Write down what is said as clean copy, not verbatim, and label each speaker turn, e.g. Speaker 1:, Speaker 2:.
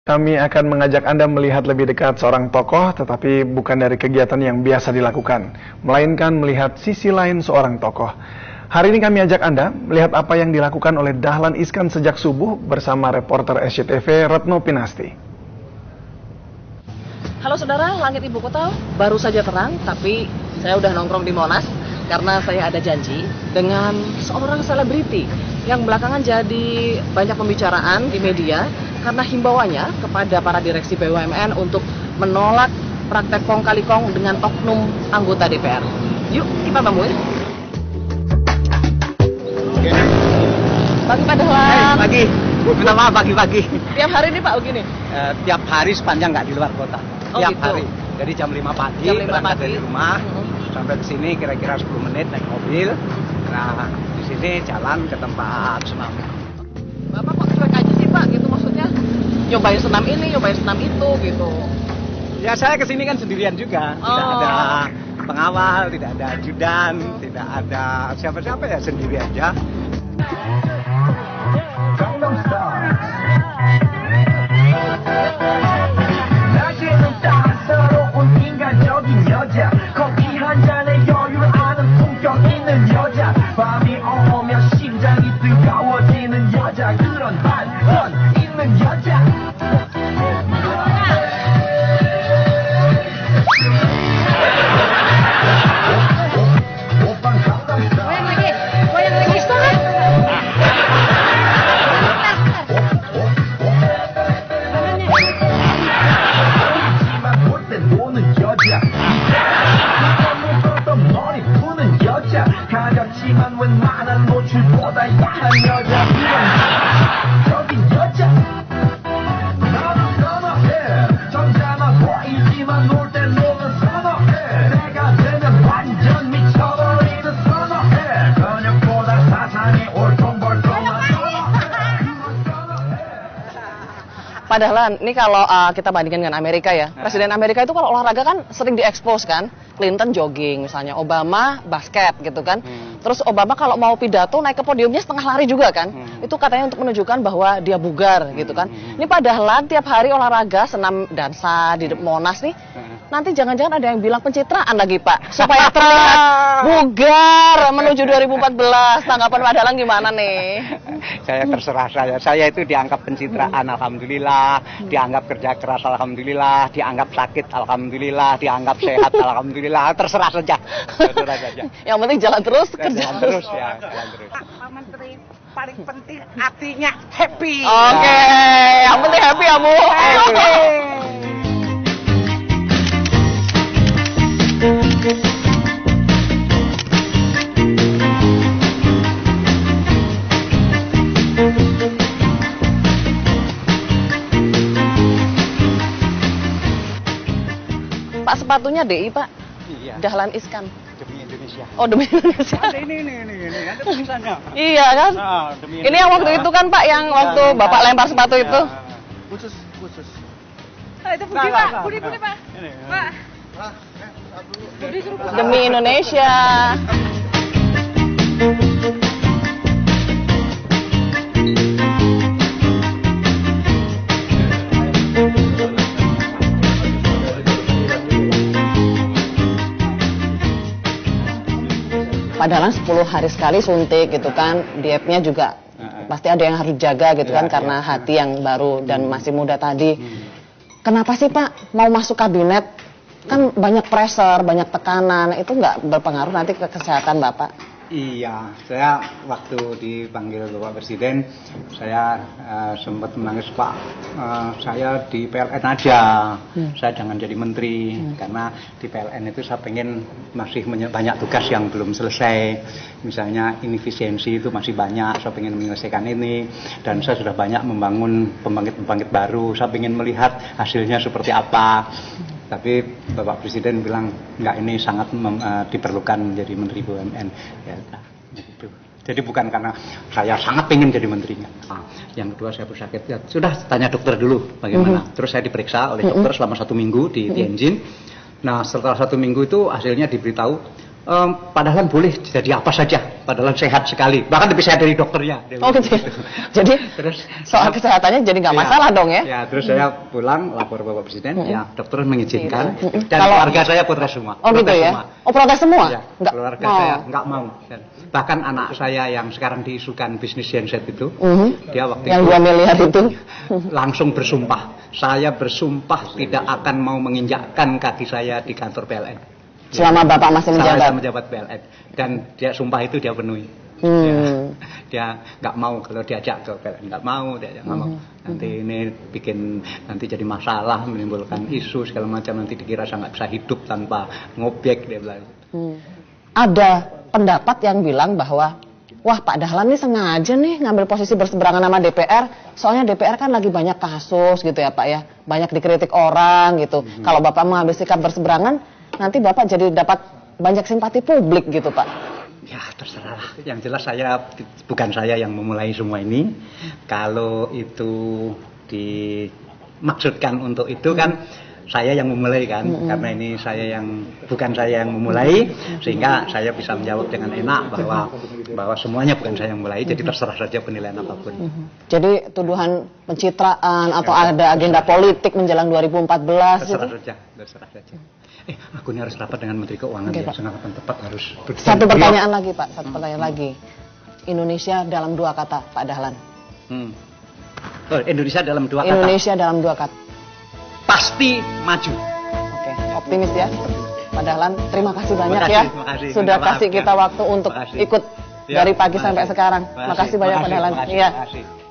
Speaker 1: Kami akan mengajak Anda melihat lebih dekat seorang tokoh, tetapi bukan dari kegiatan yang biasa dilakukan, melainkan melihat sisi lain seorang tokoh. Hari ini kami ajak Anda melihat apa yang dilakukan oleh Dahlan Iskan sejak subuh bersama reporter SCTV Retno Pinasti.
Speaker 2: Halo saudara, langit ibu kota baru saja terang, tapi saya udah nongkrong di Monas karena saya ada janji dengan seorang selebriti yang belakangan jadi banyak pembicaraan di media karena himbauannya kepada para direksi BUMN untuk menolak praktek kong kali kong dengan oknum anggota DPR. Yuk kita temuin. Pagi Pak Dahlan.
Speaker 3: Pagi, minta maaf pagi-pagi.
Speaker 2: Tiap hari nih Pak begini?
Speaker 3: Tiap hari sepanjang nggak di luar kota.
Speaker 2: Oh,
Speaker 3: Tiap
Speaker 2: gitu.
Speaker 3: hari. Jadi jam 5 pagi,
Speaker 2: Jam 5
Speaker 3: berangkat
Speaker 2: pagi.
Speaker 3: dari rumah, sampai ke sini kira-kira 10 menit naik mobil. Nah, di sini jalan ke tempat senam.
Speaker 2: Bapak kok cuek aja sih Pak, gitu maksudnya? Nyobain senam ini, nyobain senam itu gitu.
Speaker 3: Ya saya ke sini kan sendirian juga. Tidak ada pengawal, tidak ada ajudan, tidak ada siapa-siapa, ya sendiri aja.
Speaker 2: Pak Dahlan, ini kalau kita bandingkan dengan Amerika ya, Presiden Amerika itu kalau olahraga kan sering diekspos kan, Clinton jogging misalnya, Obama basket gitu kan, terus Obama kalau mau pidato naik ke podiumnya setengah lari juga kan, itu katanya untuk menunjukkan bahwa dia bugar gitu kan. Ini Pak Dahlan tiap hari olahraga, senam dansa di Monas nih, nanti jangan-jangan ada yang bilang pencitraan lagi Pak, supaya terlihat bugar menuju 2014, tanggapan Pak Dahlan gimana nih?
Speaker 3: Saya terserah saya itu dianggap pencitraan, alhamdulillah, dianggap kerja keras, alhamdulillah, dianggap sakit, alhamdulillah, dianggap sehat, alhamdulillah, terserah saja. Terserah saja.
Speaker 2: Yang penting jalan terus, kerja
Speaker 3: Jalan terus ya, jalan terus.
Speaker 4: Pak Menteri, paling penting artinya happy.
Speaker 2: Oke, yang penting happy ya Bu. Oke. Pak, sepatunya DI Pak,
Speaker 3: Iya,
Speaker 2: Dahlan Iskan.
Speaker 3: demi Indonesia.
Speaker 2: Oh demi Indonesia.
Speaker 3: Ada ini, ada tulisannya.
Speaker 2: Iya kan?
Speaker 3: Nah, demi
Speaker 2: Ini yang waktu itu kan Pak, yang waktu Bapak lempar sepatu itu.
Speaker 3: Khusus.
Speaker 4: Nah, itu Budi Pak, Budi Pak.
Speaker 3: Ini.
Speaker 4: Pak. Budi suruh Pak.
Speaker 2: Demi Indonesia. Padahal 10 hari sekali suntik gitu kan, dietnya juga pasti ada yang harus jaga gitu kan, karena hati yang baru dan masih muda tadi. Kenapa sih Pak mau masuk kabinet? Kan banyak pressure, banyak tekanan, itu nggak berpengaruh nanti ke kesehatan Bapak?
Speaker 3: Iya, saya waktu dipanggil Bapak Presiden, saya sempat menangis, Pak, saya di PLN aja, saya jangan jadi menteri, karena di PLN itu saya pengen masih banyak tugas yang belum selesai, misalnya inefisiensi itu masih banyak, saya pengen menyelesaikan ini, dan saya sudah banyak membangun pembangkit-pembangkit baru, saya pengen melihat hasilnya seperti apa. Tapi Bapak Presiden bilang enggak, ini sangat diperlukan menjadi Menteri BUMN. Ya, gitu. Jadi bukan karena saya sangat pengen jadi menterinya. Yang kedua saya sakit. Ya, sudah tanya dokter dulu bagaimana. Terus saya diperiksa oleh dokter selama 1 minggu di Tianjin. Nah setelah 1 minggu itu hasilnya diberitahu Padahal boleh jadi apa saja, padahal sehat sekali, bahkan lebih sehat dari dokternya.
Speaker 2: Oh gitu ya? Jadi
Speaker 3: Terus
Speaker 2: soal kesehatannya jadi nggak masalah dong ya?
Speaker 3: Ya, terus saya pulang lapor Bapak Presiden, ya dokter mengizinkan,
Speaker 2: Iya.
Speaker 3: dan keluarga saya protes semua.
Speaker 2: Oh gitu
Speaker 3: Protes
Speaker 2: ya?
Speaker 3: semua.
Speaker 2: Oh protes semua?
Speaker 3: Ya,
Speaker 2: Nggak
Speaker 3: keluarga
Speaker 2: mau.
Speaker 3: saya nggak mau. Dan bahkan anak saya yang sekarang diisukan bisnis genset itu, dia waktu
Speaker 2: Yang
Speaker 3: itu
Speaker 2: 2 miliar itu?
Speaker 3: langsung bersumpah, saya bersumpah tidak akan mau menginjakkan kaki saya di kantor PLN.
Speaker 2: Selama Bapak masih
Speaker 3: Saya
Speaker 2: menjabat?
Speaker 3: menjabat PLN, dan dia sumpah itu dia penuhi. Dia nggak mau kalau diajak ke PLN, nggak mau, nggak mau. Nanti ini bikin nanti jadi masalah, menimbulkan isu segala macam, nanti dikira saya nggak bisa hidup tanpa ngobjek, dia bilang.
Speaker 2: Ada pendapat yang bilang bahwa wah Pak Dahlan ini sengaja nih ngambil posisi berseberangan sama DPR, soalnya DPR kan lagi banyak kasus gitu ya Pak ya, banyak dikritik orang gitu. Kalau Bapak mengambil sikap berseberangan, nanti Bapak jadi dapat banyak simpati publik gitu Pak.
Speaker 3: Ya terserah lah. Yang jelas bukan saya yang memulai semua ini. Kalau itu dimaksudkan untuk itu kan saya yang memulai kan, karena ini bukan saya yang memulai, sehingga saya bisa menjawab dengan enak bahwa semuanya bukan saya yang memulai, jadi terserah saja penilaian apapun.
Speaker 2: Jadi tuduhan pencitraan atau ada agenda politik menjelang 2014
Speaker 3: terserah saja. Aku ini harus rapat dengan Menteri Keuangan,
Speaker 2: Oke,
Speaker 3: ya,
Speaker 2: Pak.
Speaker 3: sangat tepat harus.
Speaker 2: Satu pertanyaan lagi Pak, satu pertanyaan lagi. Indonesia dalam 2 kata Pak Dahlan.
Speaker 3: Indonesia dalam 2 kata.
Speaker 2: Indonesia dalam 2 kata.
Speaker 3: Pasti maju.
Speaker 2: Oke, optimis ya. Pak Dahlan, terima kasih banyak
Speaker 3: Terima
Speaker 2: ya.
Speaker 3: kasih, terima kasih.
Speaker 2: Sudah
Speaker 3: Minta maaf,
Speaker 2: kasih
Speaker 3: ya.
Speaker 2: kita waktu untuk
Speaker 3: Terima kasih.
Speaker 2: ikut
Speaker 3: Ya,
Speaker 2: dari pagi
Speaker 3: terima
Speaker 2: sampai
Speaker 3: kasih.
Speaker 2: sekarang.
Speaker 3: Terima
Speaker 2: Makasih banyak Pak Dahlan.
Speaker 3: terima kasih,
Speaker 2: Iya.
Speaker 3: terima kasih.